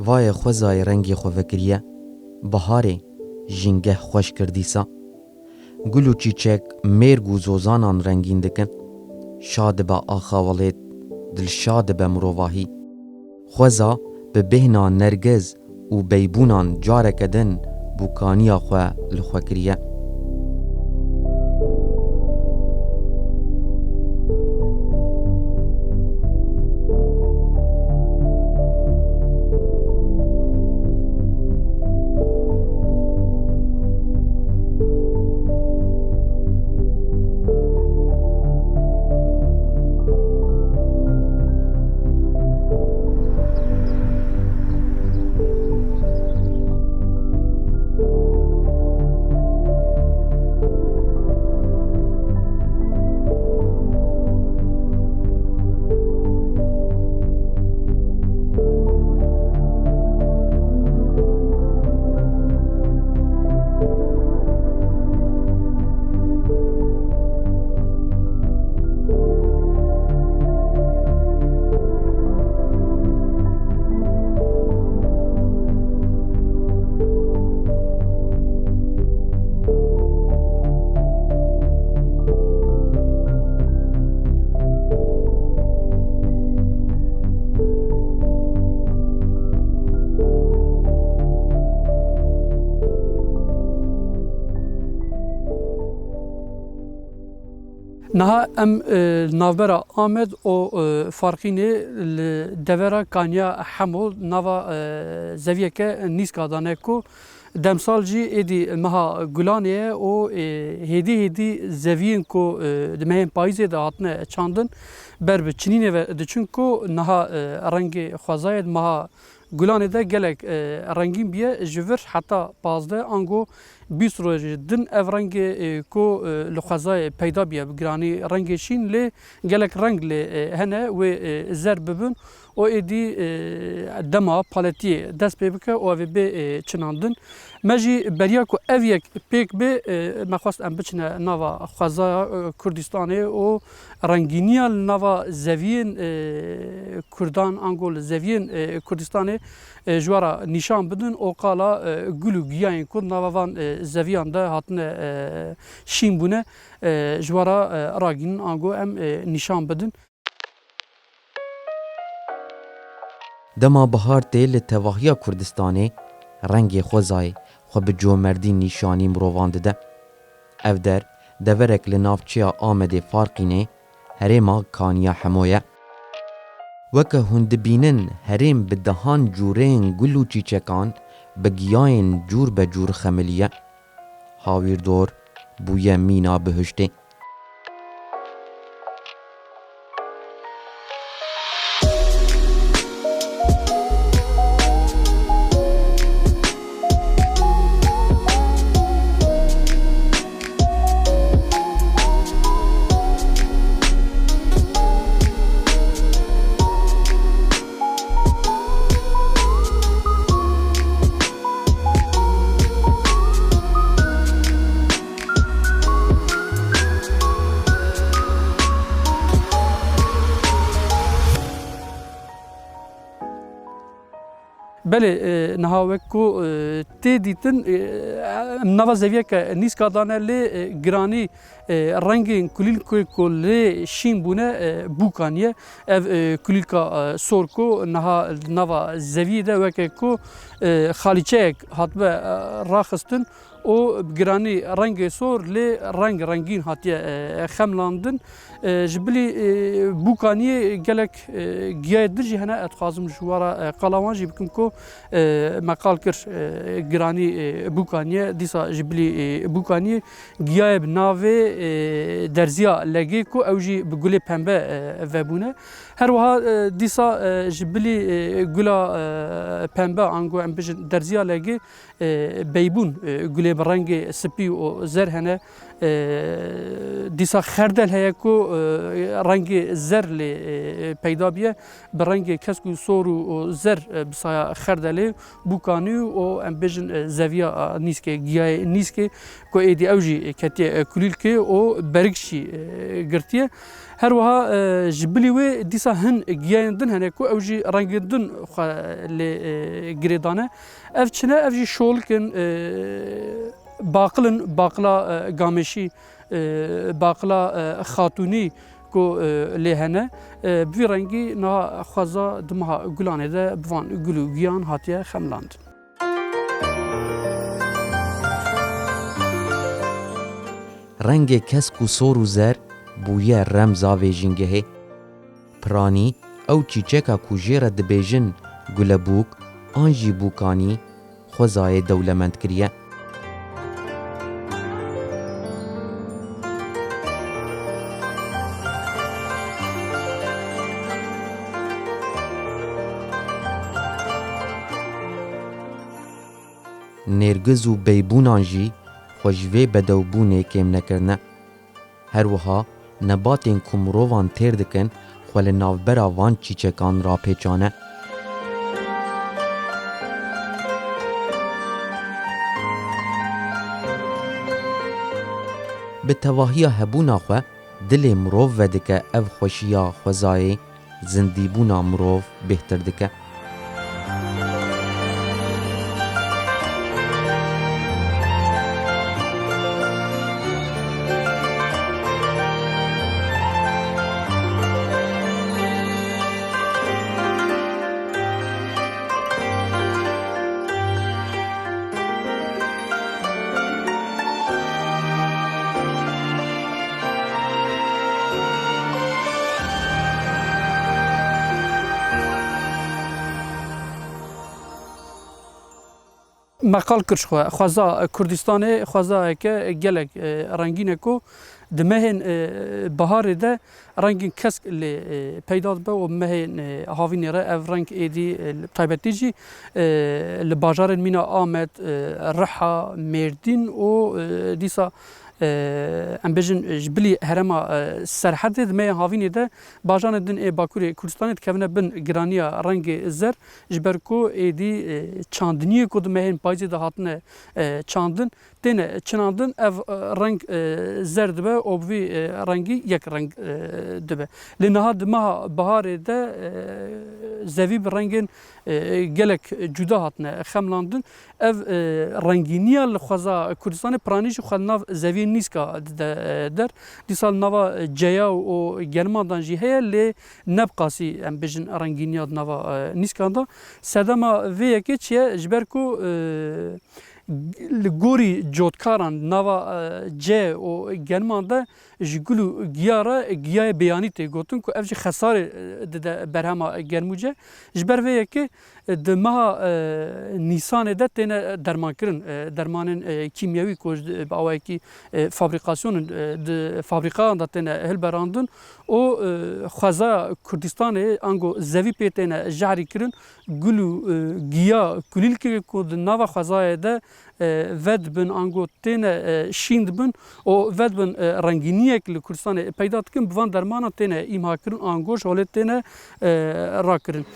وای خوزای رنگی خو وکریه بهاره جنگه خوش کردیسا گلو چیچک مرگو زوزانان رنگین دکن شاد با آخاولت دل شاد به مروواهی خوزا به بهنا نرگز و بیبونان جارکدن بوکانیا خو لخوکریه Naha em navbera Ahmed o farqînê li devera kaniya hemû nava zeviyeke nîska dane ku demsal jî êdî meha Gulanê o hêdî zeviyên ku di mehên payîzê de hatine çandin ber bi Çinînê ve diçin ku niha rengê xwezayê meha Gulanê de gelek rengîn biye ji vir heta 15 ango 20 roj din ev rengê ku li xwezayê peyda biye bi giranî rengê şîn lê gelek reng lê hene wê zer bibin o êdî dema paletiyê dest pê bike û ev ê bê çinandin me jî beriya ku ev yek pêk bê me xwast em biçine nava xwezaya Kurdistanê û rengîniya li nava zeviyên Kurdan ango li zeviyên Kurdistanê ji wara nîşan bidin o qala gul û giyayên ku nava van zeviyan de hatine şîn bûne ji wara ragînin ango em nîşan bidin. Dema bihar tê li tevahiya Kurdistanê rengê xwezayê xwe bi comerdî nîşanî mirovan dide. Ev der deverek li navçeya Amedê Farqînê herêma Kaniya Hemo ye. Weke hûn dibînin herêm bi dehan cûreyên gul û çîçekan bi giyayên cûr be cûr xemiliye. Hawirdor bûye mîna bihiştê. Belê niha wek ku tê dîtin nava zeviyeke nîska dane lê giranî rengên kulîlkê ku lê şîn bûne bûkaniye ev kulîlka sor ku niha nava zeviyê de weke ku xalîçeyek hatibbe raxistin o giranî rengê sor lê rengîn hatiye xemlandin ji bilî bûkaniyê gelek giyayê dir jî hene ez dixwazim ji wara qalawan jî bikim ku me qal kir giranî bûkaniye dîsa ji bilî bûkaniyê giyayê bi navê derziya legê ku ew jî bi gulê pembe vebûne her wiha dîsa ji bilî gula pembe ango em bijin derziya legê beybûn gulê lê bi rengê spî û zer hene dîsa xerdel heye ku rengê zer lê peyda biye bi rengê kesk û sor û zer bi saya xerdelê bûkanî û em bêjin zeviya nîskê giyayê nîskê ku êdî ew jî ketiye kulîlkê û berig jî girtiye. Her wiha ji bilî wê dîsa hin giyayên din hene ku ew jî rengên din xwe lê girêdane. Ev çine ev jî şoğulkin baqilin baqila gameşî baqila xatûnî ku lê hene bi vî rengî niha xweza di meha gulanê de bi van gul û giyan hatiye xemland. Rengê kesk û sor û zer bûye remza vê jîngehê. Piranî ew çîçeka ku jê re dibêjin gulebûk an jî bûkanî xwezayê dewlemend kiriye. Nêrgiz û beybûnan jî xwe ji vê bedewbûnê kêm nekirine. Her wiha nebatên ku mirovan têr dikin xwe li navbera van çîçekan rapêçane. Bi tevahiya hebûna xwe dilê mirov vedike ev xweşiya xwezayê zindîbûna mirov bêhtir dike. Meqal kir xwe xweza Kurdistanê xwezayeke gelek rengîn e ku di mehên biharê de rengên kesk lê peyda dibe û mehên havînê re ev reng êdî taybetî jî li bajarên mîna Amed, Riha, Mêrdîn û dîsa em bêjin ji bilî herêma Serhedê di mehên havînê de bajarên din ê Bakurê Kurdistanê dikevine bin giraniya rengê zer ji ber ku êdî çandiniyê ku di mehên payîzê de hatine çandin têne çinandin ev reng zer dibe û bi vî rengî yek reng dibe. Lê niha di meha biharê de zevî bi rengên gelek cuda hatine xemlandin. Ev rengîniya li xweza Kurdistanê piranî jî xwe nav zeviyên nîska dide der. Dîsal nava ceya û germandan jî heye lê ne bi qasî em bêjin rengîniya di nava nîskan da. Sedema vê yekê çi ye ji ber ku li gorî cotkaran nava C û german de ji gul û giya re giyayê beyanî tê gotin ku ev jî xesarê dide berhema germûce. Ji ber vê yekê di meha Nîsanê de têne dermankirin dermanên kîmyewî ku bi awayekî fabrîkasyonên di fabrîkayan da têne hilberandin û xweza Kurdistanê ango zevî pê têne jehrî kirin gul û giya kulîlkê ku di nava xwezayê de ve dibin ango têne şîn dibin û ve dibin rengîniyek li Kurdistanê peyda dikin bi van dermanan têne îmhakirin ango ji holê têne rakirin.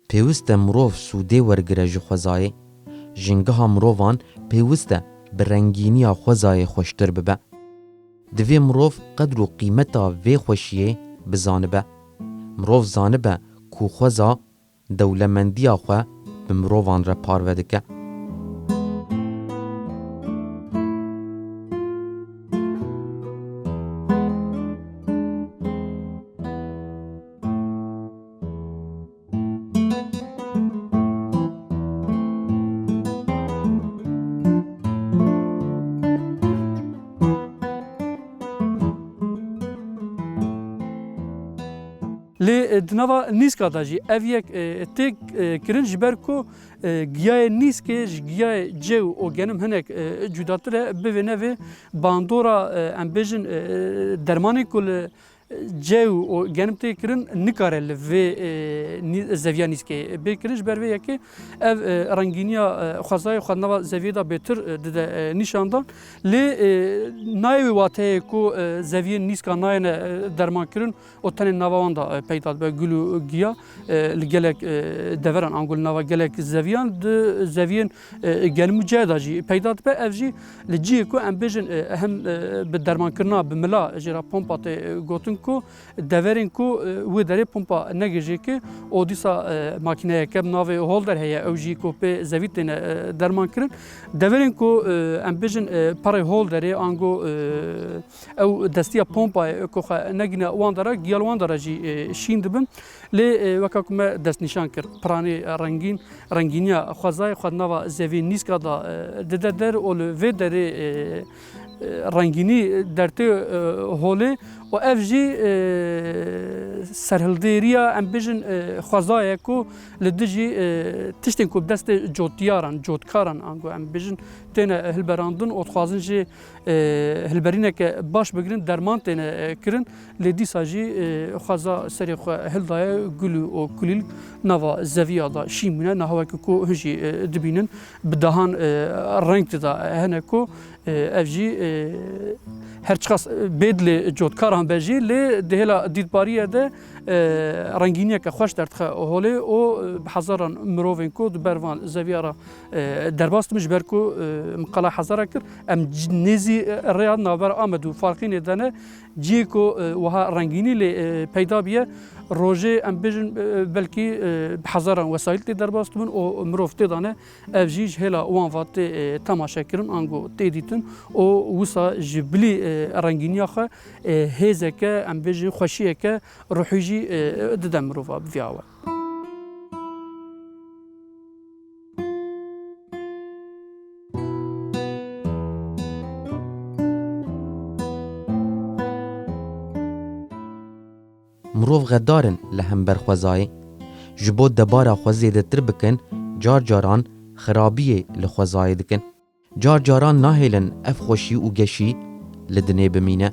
Pêwîst e mirov sûdê wergire ji xwezayê, jingeha mirovan pêwîst e bi rengîniya xwezayê xweştir bibe. Divê mirov qedr û qîmeta vê xweşiyê bizanibe. Mirov zanibe ku xweza dewlemendiya xwe bi mirovan re parve dike. Lê di nava nîska da jî ev yek tê kirin ji ber ku giyayê nîskê ji giyayê cew û genim hinek cudatir e bi vê nevê bandora em bêjin dermanê ku li cew û genim tê kirin nikare li vê zeviya nîskê bê kirin ji ber vê yekê ev rengîniya xwezayê xwe nava zeviyê da bêtir dide nîşandan lê nayê wê wateyê ku zeviyên nîska nayêne derman kirin û tenê nava wan da peyda dibe gul û giya li gelek deveran angul nava gelek zeviyan di zeviyên genim û ceyê da jî peyda dibe ev jî li ciyê ku em bêjin hem bi dermankirina bi mila jê ra pompa tê gotin ku deverên ku wê derê pompa negêje ki o dîsa makîneyeke navê holder heye ew jî ku pê zevî têne derman kirin deverên ku em bêjin parê holderê ango ew destiya pompayê ku xwe negîne wan dara giyal wan dara jî şîn dibin lê weka ku me destnîşan kir piranê rengîn rengîniya xwezayê xwe nava zeviyên nîska da dide der û li vê derê rengînî dertê holê û ev jî serhildêriya em bêjin xwezayê ku li dijî tiştên ku destê cotdiyaran cotkaran ango em bêjin têne hilberandin û dixwazin jê hilberîneke baş bigirin derman têne kirin lê dîsa jî xweza serê xwe hildaye gul û kulîl nava zeviya da şîn bûne niha wekî ku hûn jî dibînin bi dehan reng tê da hene ku ev jî her çiqas bê dilê cotkaran be jî lê di hêla dîtbariyê de rengîniyeke xweş derdixe holê û bi hezaran mirovên ku di ber van zeviya ra derbas dimin ji ber ku qala hezara kir em nêzî rêya navber Amed û Farqînê de ne ciyê ku wiha rengînî lê peyda biye rojê em bêjin belkî bi hezaran wesayîl tê derbas dimin û mirov tê dane ev jî ji hêla wan va tê temaşekirin ango tê dîtin û wisa ji bilî rengîniya xwe hêzeke em bêjin xweşiyeke ruhî jî dide mirova biviya we. Mirov xedarin li hember xwezayê ji bo debara xwe zêdetir bikin car caran xirabiyê li xwezayê dikin. Car caran nahêlin ev xweşî û geşî li dinê bimîne.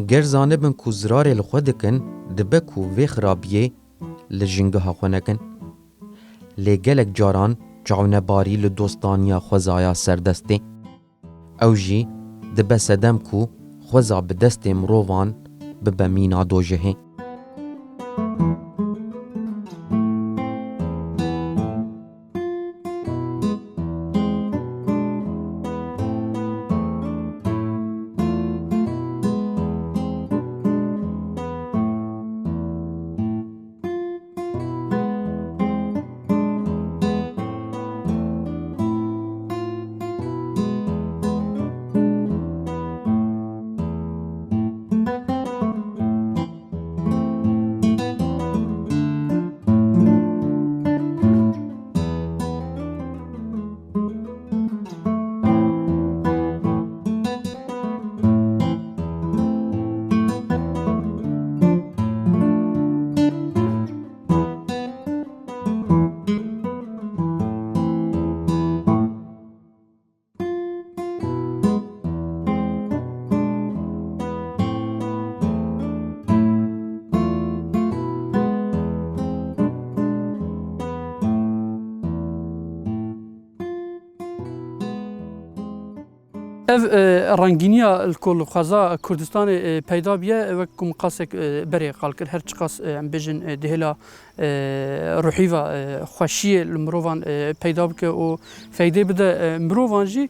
Ger zanibin ku zirarê li xwe dikin dibe ku vê xirabiyê li jingeha xwe nekin. Lê gelek caran çawinebarî li dostaniya xwezaya serdestê. Ew jî dibe sedem ku xweza bi destê mirovan bibe mîna dojihê. Ev rengîniya kol xweza Kurdistanê peyda biye wek ku miqasek berê qal kir her çiqas em bêjin di hêla ruhîva xweşiyê li mirovan peyda bike û feydê bide mirovan jî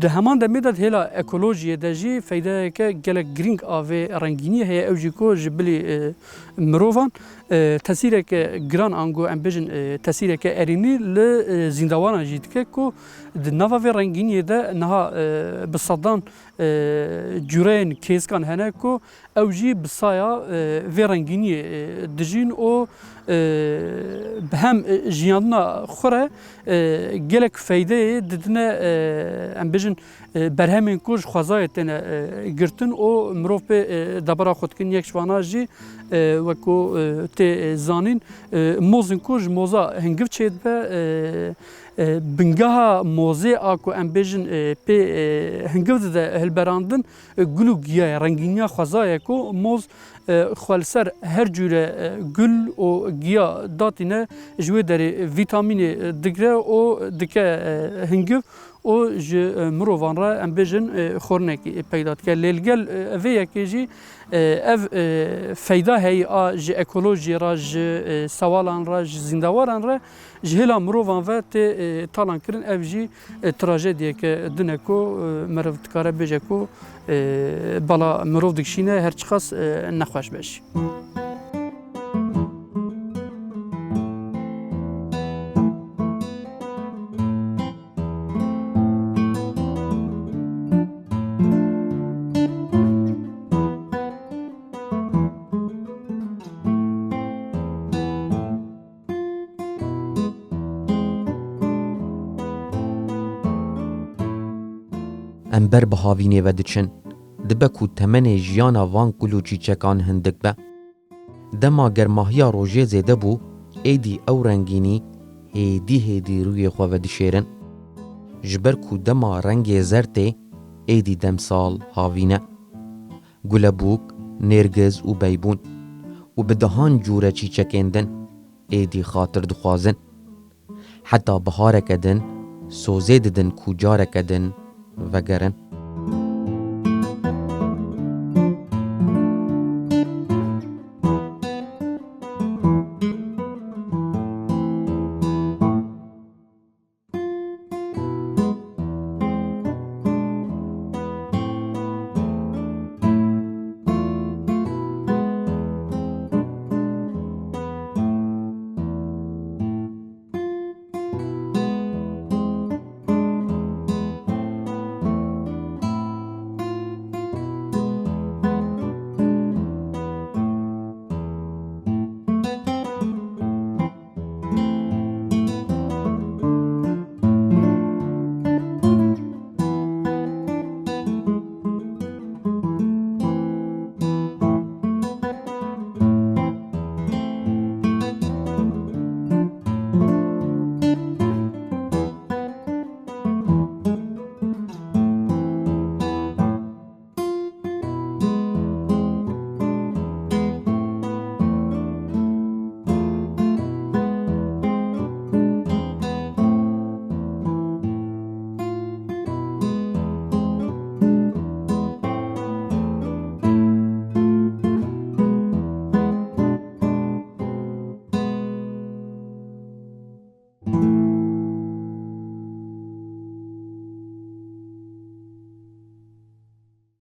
di heman demê de di hêla ekolojiyê de jî feydeyeke gelek girîng a vê rengîniyê heye ew jî ku ji bilî mirovan tesîreke giran ango em bêjin tesîreke erînî li zîndawanan jî dike ku di nava vê rengîniyê de niha bi sedan جورین کیسکان هنه کو او جی بسایا وی رنگینی دجین او هم جیاننا خوره گلک فایده ددنه ام بجن برهمین کوش خوازایتنه گرتن او مروف به دبرا خودکن یک شوانا جی وکو تی زانین موزن کوش موزا هنگف چید به بنگاه موزه آکو ام بجن پی هنگف ده هلبراندن گلو گیاه رنگینیا خوازای کو موز خالصر هر جوره گل و گیا داتینه جوی داری ویتامین دگره و دکه هنگف او ج مروان را ام بجن خورنکی پیدا که لیلگل وی که جی اف فایده هی ج اکولوژی را ج سوالان را ج زندواران را جهلا مروان و ت تالان کرن اف جی تراژدی که دنکو مرفت کاره بجه کو بالا مروف دکشینه هر چخاص نخواش بشی. ام بر بهاوینه و دچن دبه کو تمن جیانا وان کلو چیچکان هندک به دما گرماهیا روژه زیده بو ایدی او رنگینی هیدی روی خو و دشیرن جبر کو دما رنگ زرته ایدی دمسال هاوینه گلبوک نرگز و بیبون و بدهان جوره چیچکندن ایدی خاطر دخوازن حتی بهاره کدن سوزه ددن کو جاره کدن وگرن